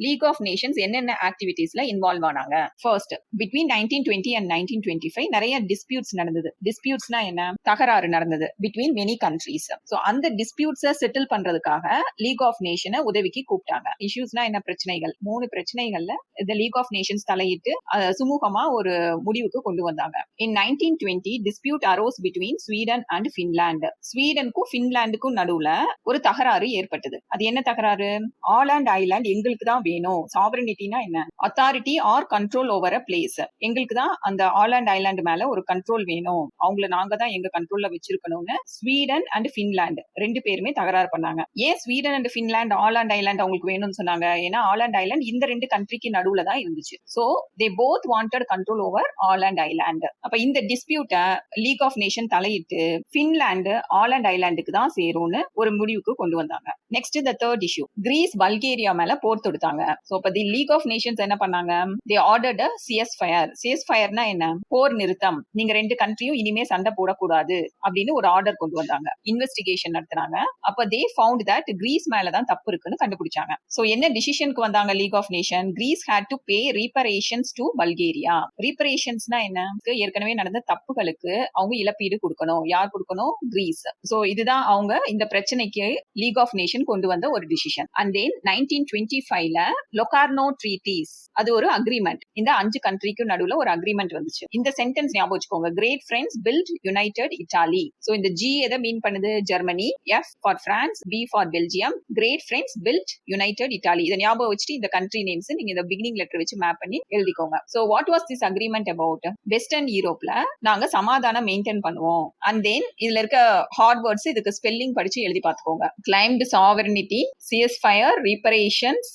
League of Nations என்னென்ன ஆக்டிவிட்டீஸ்ல involve ஆனாங்க? First, between 1920 and 1925 நிறைய டிஸ்பியூட்ஸ் நடந்தது. டிஸ்பியூட்ஸ்னா என்ன? தகராறு நடந்தது பிட்வீன் மெனி கண்ட்ரீஸ். ஸோ அந்த டிஸ்பியூட்ஸை செட்டில் பண்றதுக்காக லீக் ஆஃப் நேஷனை உதவிக்கு கூப்பிட்டாங்க. இஷ்யூஸ்னா என்ன? பிரச்சனைகள். 3 பிரச்சனைகள்ல இந்த லீக் ஆஃப் நேஷன்ஸ் தலையிட்டு சுமூகமா ஒரு முடிவுக்கு கொண்டு வந்தாங்க. In 1920 dispute arose between Sweden and Finland. ஸ்வீடனுக்கும் பின்லாந்துக்கும் நடுவுல ஒரு தகராறு ஏற்பட்டது. அது என்ன தகராறு? ஆலாண்ட் ஐலாண்ட் எங்களுக்கு தான் வேணும். சாவரனிட்டினா என்ன? Authority or control over a place. எங்களுக்கு தான் அந்த ஆலாண்ட் ஐலாண்ட் மேல ஒரு கண்ட்ரோல் வேணும், அவங்கள நாங்க தான் எங்க கண்ட்ரோல்ல வச்சிருக்கணும்னு ஸ்வீடன் அண்ட் பின்லாந்து 2 பேருமே தகராறு பண்ணாங்க. ஏன் ஸ்வீடன் அண்ட் பின்லாந்து ஆலாண்ட் ஐலாண்ட் அவங்களுக்கு வேணும்னு சொன்னாங்க? ஏன்னா ஆலாண்ட் ஐலாண்ட் இந்த 2 கண்ட்ரிக்கு நடுவுல தான் இருந்துச்சு. So they both wanted control over Aland island. அப்ப இந்த டிஸ்பியூட்டை லீக் ஆஃப் நேஷன் தலையிட்டு பின்லாந்து ஆலாண்ட் ஐலாண்டுக்கு தான் சேரும்னு ஒரு முடிவுக்கு கொண்டு வந்தாங்க. Next the third issue, Greece Bulgaria மேல போர் தொடுத்தாங்க. சோ அப்ப தி லீக் ஆஃப் நேஷன்ஸ் என்ன பண்ணாங்க? தே ஆர்டர்ட் a ceasefire. ceasefire-னா என்ன? போர் நிறுத்தம். நீங்க 2 கண்ட்ரியும் இனிமே சண்டை போடக்கூடாது அப்படின்னு ஒரு ஆர்டர் கொண்டு வந்தாங்க. இன்வெஸ்டிகேஷன் நடத்தினாங்க. அப்ப தே ஃபவுண்ட் தட் கிரீஸ் மேல தான் தப்பு இருக்குன்னு கண்டுபிடிச்சாங்க. சோ என்ன டிசிஷனுக்கு வந்தாங்க League of Nation? Greece had to pay reparations to Bulgaria. reparations-னா என்ன? ஏற்கனவே நடந்த தப்புகளுக்கு அவங்க இழப்பீடு கொடுக்கணும். யார் கொடுக்கணும்? கிரீஸ். சோ இதுதான் அவங்க இந்த பிரச்சனைக்கு லீக் ஆஃப் நேஷன் கொண்டு வந்த ஒரு டிசிஷன். அண்ட் தென் 1925ல லொகார்னோ ட்ரீட்டிஸ், அது ஒரு அக்ரிமெண்ட். இந்த 5 கண்ட்ரிக்கு நடுவுல ஒரு அக்ரிமெண்ட் வந்துச்சு. இந்த சென்டென்ஸ் ஞாபகம் வச்சுக்கோங்க, great friends build united Italy. So இந்த ஜி எதை மீன் பண்ணுது? Germany. F for France, B for Belgium. Great friends build united Italy. இதை ஞாபகம் வச்சுட்டு இந்த கண்ட்ரி நேம்ஸ் நீங்க இந்த பிகினிங் லெட்டர் வச்சு மேப் பண்ணி எழுதிக்கோங்க. So what was this agreement about? Western யூரோப்ல நாங்க சமாதானம் மெயின்டைன் பண்ணுவோம். அண்ட் தென் இதுல இருக்க ஹார்ட் வேர்ட்ஸ் இதுக்கு ஸ்பெல்லிங் படிச்சு எழுதி பார்த்துக்கோங்க. Claimed sovereignty, ceasefire, reparations,